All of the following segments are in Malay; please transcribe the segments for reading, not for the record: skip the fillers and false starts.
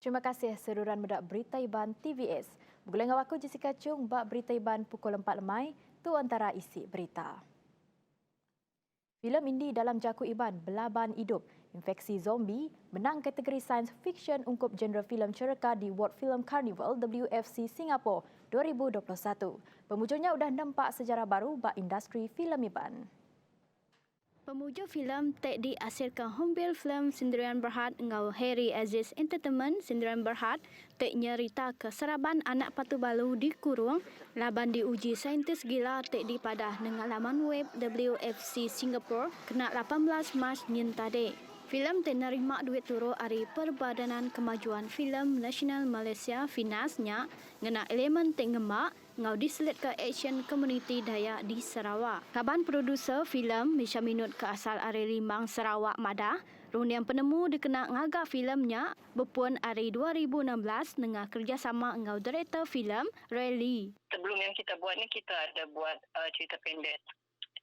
Terima kasih seruran medak Berita Iban TVS. Berguleng aku Jessica Chung bak Berita Iban pukul 4 lemai tu antara isi berita. Filem indi dalam Jaku Iban Belaban Hidup Infeksi Zombie menang kategori Science Fiction ungkup genre filem cereka di World Film Carnival WFC Singapura 2021. Pemujurnya sudah nampak sejarah baru bak industri filem Iban. Pemuja filem tek dihasilkan Hombil Film Sendirian Berhad ngau Harry Aziz Entertainment Sendirian Berhad tek nyerita keseraban anak patu balu di kurung laban diuji saintis gila tek di padah dengan laman web WFC Singapore kena 18 Mac nyentade. Filem menerima duit turu dari Perbadanan Kemajuan Filem Nasional Malaysia FINAS-nya ngena elemen tengemak ngau diselit ke action community Dayak di Sarawak. Kaban produser filem Misha Minut ke asal Ari Limang Sarawak Madah, rundian penemu dikena ngagak filemnya berpuan hari 2016 dengan kerjasama ngau director filem Ray Lee. Sebelum yang kita buat ni kita ada buat cerita pendek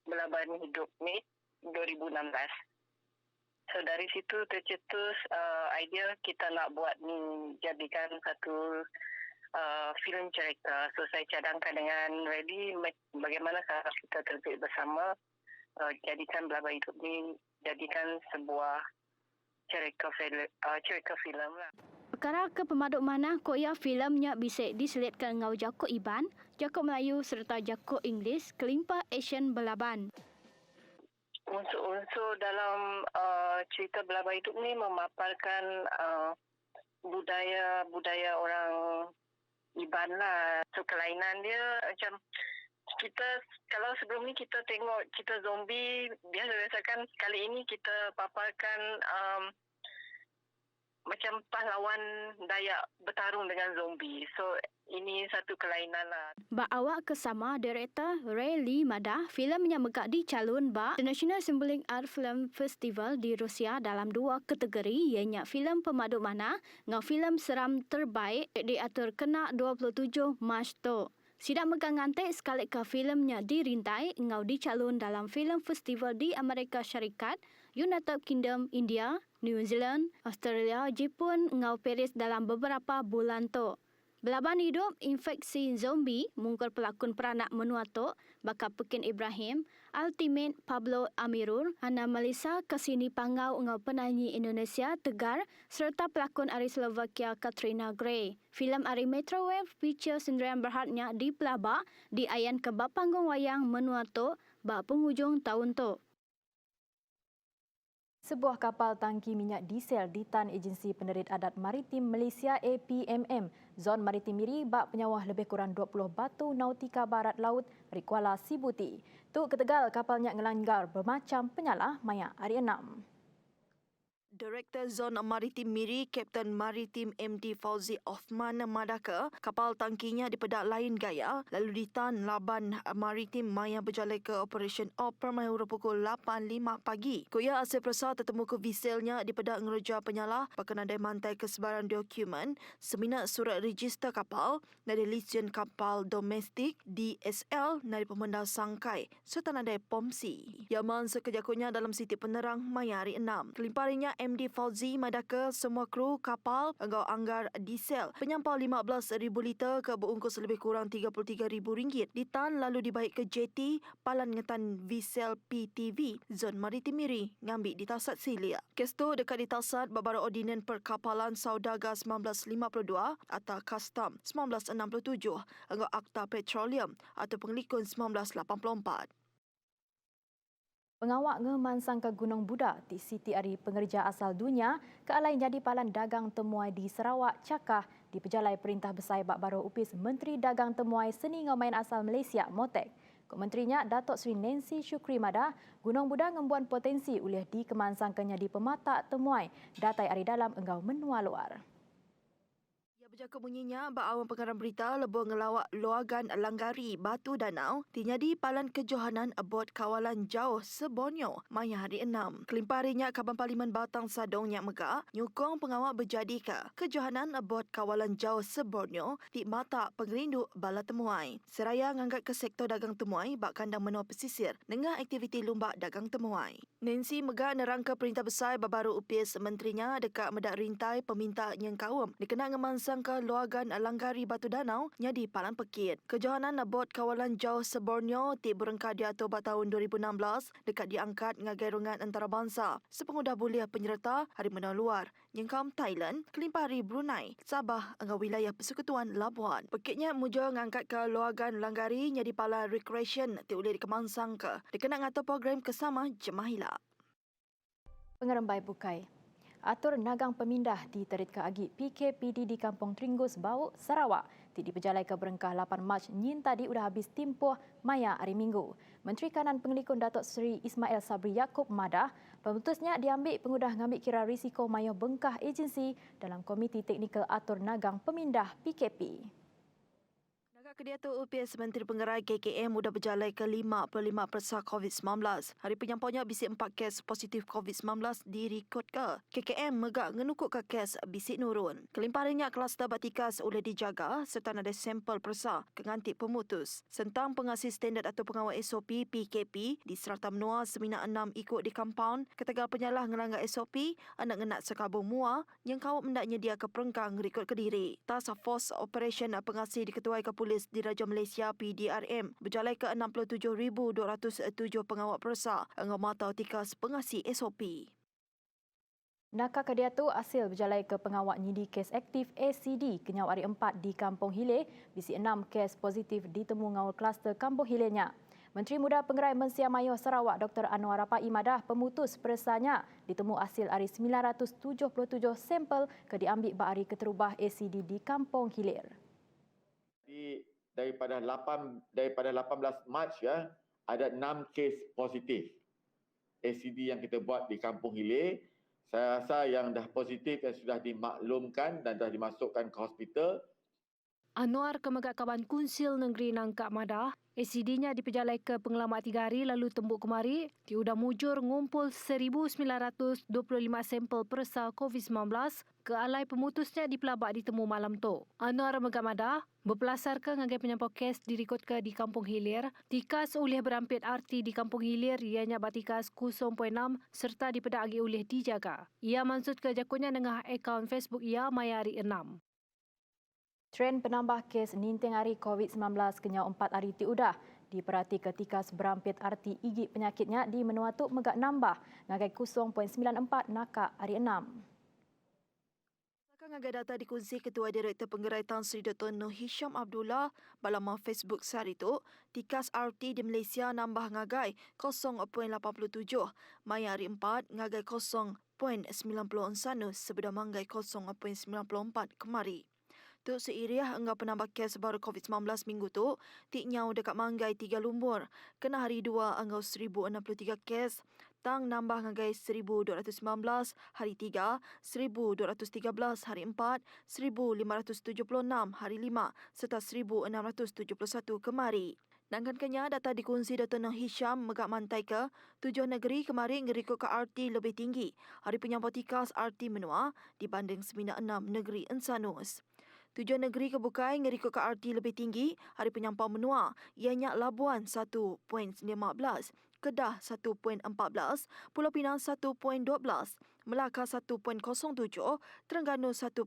Belaban Hidup ni 2016. So dari situ tercetus idea kita nak buat ni jadikan satu filem cerita. So saya cadangkan dengan Reddy bagaimana kalau kita terbit bersama jadikan Belaban Hidup ni jadikan sebuah cerita filem lah. Perkara ke pemaduk mana koya filemnya bisa diselitkan ngau Jakuk Iban, Jakuk Melayu serta Jakuk Inggeris kelimpah action Belaban. Unsur-unsur dalam cerita Belaban Hidup ni memaparkan budaya orang Iban lah. So kelainan dia macam kita kalau sebelum ni kita tengok cerita zombie biasa kan kali ini kita paparkan macam pahlawan Dayak bertarung dengan zombie. So ini satu kelainan lah. Bak awak kesama director Ray Lee Madah, filem yang megak dicalon bak International Symbolic Art Film Festival di Rusia dalam 2 kategori ianya filem pemaduk mana ngau filem seram terbaik diatur kena 27 Mac tu. Sidak megang ngantek sekali ke filemnya dirintai ngau dicalon dalam filem festival di Amerika Syarikat, United Kingdom, India, New Zealand, Australia, Jepun ngau Paris dalam beberapa bulan tu. Belaban Hidup Infeksi Zombie mungkul pelakon peranak menua tu bakal Pekin Ibrahim, Ultimate Pablo Amirul, Ana Melissa Kasini Pangau ngau penyanyi Indonesia Tegar serta pelakon dari Slovakia Katrina Gray. Filem dari Metrowave feature Sendirian Berhadnya di Pelabak di ayan ke bak panggung wayang menua tu bak penghujung tahun tu. Sebuah kapal tangki minyak diesel di Tan Agensi Penerit Adat Maritim Malaysia APMM, Zon Maritim Miri bak penyawah lebih kurang 20 batu nautika barat laut dari Kuala Sibuti. Tu ketegal kapalnya ngelanggar bermacam penyalah maya hari 6. Direktur Zon Maritim Miri, Kapten Maritim MD Fauzi Othman Madaka, kapal tangkinya dipedak lain gaya lalu ditan laban maritim maya berjalan ke Operation Op Permahura pukul 8.05 pagi. Koya Asyik Persa tertemu ke viselnya dipedak ngereja penyalah berkenaan dari mantai kesebaran dokumen, seminat surat register kapal dari lisen kapal domestik DSL dari pemendar sangkai serta nadai pomsi. Yaman sekejakunya dalam Siti Penerang maya hari 6. Kelimparinya MD Fauzi Madaka semua kru kapal engkau anggar diesel penyampau 15,000 liter ke berungkus lebih kurang RM33,000 ditan lalu dibaik ke JT Palan Ngetan Visel PTV Zon Maritim Miri ngambil di Tasat Silia. Kes tu dekat di Tasat Babara Ordinan Perkapalan Saudagar 1952 atau Custom 1967 engkau Akta Petroleum atau Pengelikun 1984. Pengawak ngemansang ke Gunung Budak di Siti Ari pengerja asal dunia ke alai jadi palan dagang temuai di Sarawak Cakah di pejalai Perintah Besar Bak Baru Upis Menteri Dagang Temuai Seni Ngamain asal Malaysia Motek. Kementerinya Datuk Seri Nancy Shukri Madah, Gunung Budak ngembuan potensi oleh dikemansangkannya di pematak temuai datai ari dalam enggau menua luar. Berjakut bunyinya, Awan Pengarang Berita lebur ngelawak luagan Langgari Batu Danau tinyadi palan kejohanan abot kawalan jauh Seborneo maya hari 6. Kelimpah harinya Kaban Parlimen Batang Sadong Nyak Megak nyukong pengawal berjadi ke kejohanan abot kawalan jauh Seborneo di mata pengerinduk bala temuai. Seraya ngangkat ke sektor dagang temuai bak kandang menua pesisir dengan aktiviti lumbak dagang temuai. Nancy Megak nerangka Perintah Besar baru upis menterinya dekat medak rintai peminta yang kawam dikenal ngemansang ke luagan Langgari Batu Danau nyadi palan pekit. Kejohanan abot kawalan jauh Seborneo ti berengka diatur pada tahun 2016 dekat diangkat ngagai rungan antarabangsa. Sepengudah buliah penyerta hari menua luar nyengkam Thailand, kelimpah hari Brunei, Sabah dengan wilayah Persekutuan Labuan. Pekitnya muja ngangkat ke luagan Langgari nyadi palan recreation ti boleh dikemansang ke. Dikenal ngatur program kesama Jemaah Hilap. Pengerembai Bukai. Atur nagang pemindah diterit ke agi PKPD di Kampung Tringgus, Bau, Sarawak. Di pejalai ke berengkah 8 Mac nyin tadi sudah habis timpuh maya hari Minggu. Menteri Kanan Pengelikun Datuk Seri Ismail Sabri Yaakob madah pemutusnya diambil pengudah ngambil kira risiko maya bengkah agensi dalam Komiti Teknikal Atur Nagang Pemindah PKP. Kediatur UPS Menteri Pengerai KKM mudah berjalai ke 55% COVID-19. Hari penyampainya bisik 4 kes positif COVID-19 direkod ke. KKM megak ngenukuk ke kes bisik nurun. Kelimpahannya kluster batikas boleh dijaga serta ada sampel persa kengantik pemutus. Sentang pengasih standard atau pengawal SOP PKP di Serata Menua Semina 6 ikut di kampaun, ketegal penyalah ngelanggar SOP, anak ngenat sekabung mua yang kawat mendak nyedia ke perengkang rekod Kediri. Task Force Operation pengasih diketuai ke Polis Diraja Malaysia PDRM berjalai ke 67,207 pengawal persa engau matau tikas pengasih SOP. Nakak kediatu hasil berjalai ke pengawal nyidi kes aktif ACD kenyau hari 4 di Kampung Hilir, bisi 6 kes positif ditemu ngawal kluster Kampung Hilirnya. Menteri Muda Pengerai Mensia Mayor Sarawak Dr. Anwar Rapai madah pemutus persanya ditemu hasil hari 977 sampel ke diambil bahari keterubah ACD di Kampung Hilir. Daripada 18 Mac ya, ada 6 kes positif ACD yang kita buat di Kampung Hilir. Saya rasa yang dah positif yang sudah dimaklumkan dan dah dimasukkan ke hospital. Anwar Kemegak Kaban Kunsil Negeri Nangkak Madah, ACD-nya diperjalai ke pengelamat 3 hari lalu tembuk kemari, diudah mujur ngumpul 1,925 sampel persa COVID-19 ke alai pemutusnya di pelabak ditemu malam tu. Anwar Kemegak Madah berpelasar ke ngagai penyampau kes direkod ke di Kampung Hilir, tikas oleh berampit RT di Kampung Hilir ianya batikas 0.6 serta dipedak agi oleh dijaga. Ia mansut ke jakunya dengan akaun Facebook ia maya hari 6. Tren penambah kes ninting hari COVID-19 kenyau 4 hari tiudah. Diperhati ketika seberampit arti igit penyakitnya di menua tu megak nambah ngagai 0.94 nakak hari 6. Ngagai data dikongsi Ketua Direktur Pengerai Tan Sri Dr. Nur Hisham Abdullah balaman Facebook sehari itu, tikas RT di Malaysia nambah ngagai 0.87, maya hari 4 ngagai 0.90 sebeda manggai 0.94 kemari. Tu seiriah enggak penambah kes baru COVID-19 minggu tu, tiknyau dekat Manggai 3 lumbur. Kena hari 2 enggau 1,063 kes. Tang nambah ngagai 1,219 hari 3, 1,213 hari 4, 1,576 hari 5 serta 1,671 kemari. Nangkan kenya data dikongsi Dr. Nur Hisham megak mantai ke 7 negeri kemarin ngerikut ke RT lebih tinggi. Hari penyampau tikas RT menua dibanding 96 negeri Ensanus. 7 negeri kebukai ngerikut ke RT lebih tinggi, hari penyampau menua, ianya Labuan 1.15, Kedah 1.14, Pulau Pinang 1.12, Melaka 1.07, Terengganu 1.07,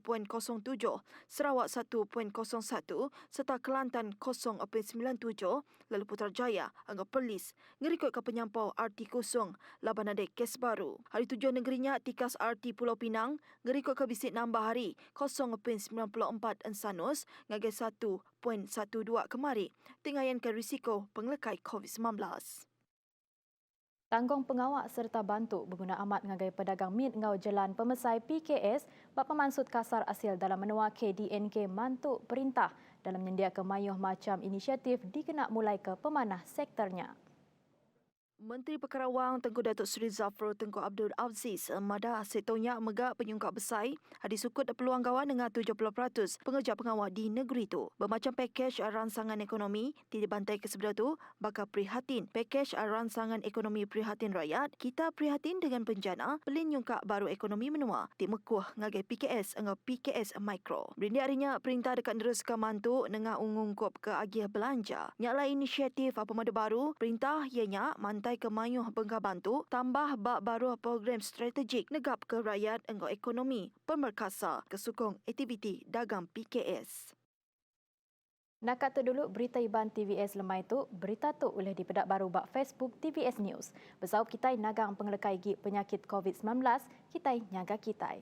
Sarawak 1.01 serta Kelantan 0.97, lalu Putrajaya, Angga Perlis, ngerikut ke penyampau RT kosong, laban ada kes baru. Hari 7 negerinya tikas RT Pulau Pinang, ngerikut ke bisik nambah hari 0.94 Ensanus, ngagai 1.12 kemari, tinggayan ke risiko penglekai COVID-19. Tanggung pengawak serta bantu berguna amat ngagai pedagang mit ngau jalan pemesai PKS bak pemansut kasar asil dalam menua KDNK mantuk perintah dalam menyedia kemayuh macam inisiatif dikenak mulai ke pemanah sektornya. Menteri Pekarawang Tengku Datuk Seri Zafrul Tengku Abdul Aziz Madah setonya megak penyungkap besai ada sukut peluang kawan dengan 70% pengerja pengawal di negeri itu. Bermacam pakej rangsangan ekonomi di bantai ke sebelah tu bakal prihatin. Pakej rangsangan ekonomi prihatin rakyat, kita prihatin dengan bencana pelin nyungkap baru ekonomi menua di mekuah ngagai PKS dengan PKS Mikro. Berindik harinya perintah dekat neruskan mantuk dengan ungungkup ke agih belanja. Nyaklah inisiatif apa mada baru, perintah ianya mantai ke mayuh bengkah bantu tambah bak baru program strategik negap ke rakyat engkau ekonomi pemerkasa kesukong aktiviti dagang PKS. Nak tu dulu berita Iban TVS lemai tu, berita tu boleh dipedak baru bak Facebook TVS News. Bersaup kita nagang pengelekai penyakit COVID-19, kita nyaga kita.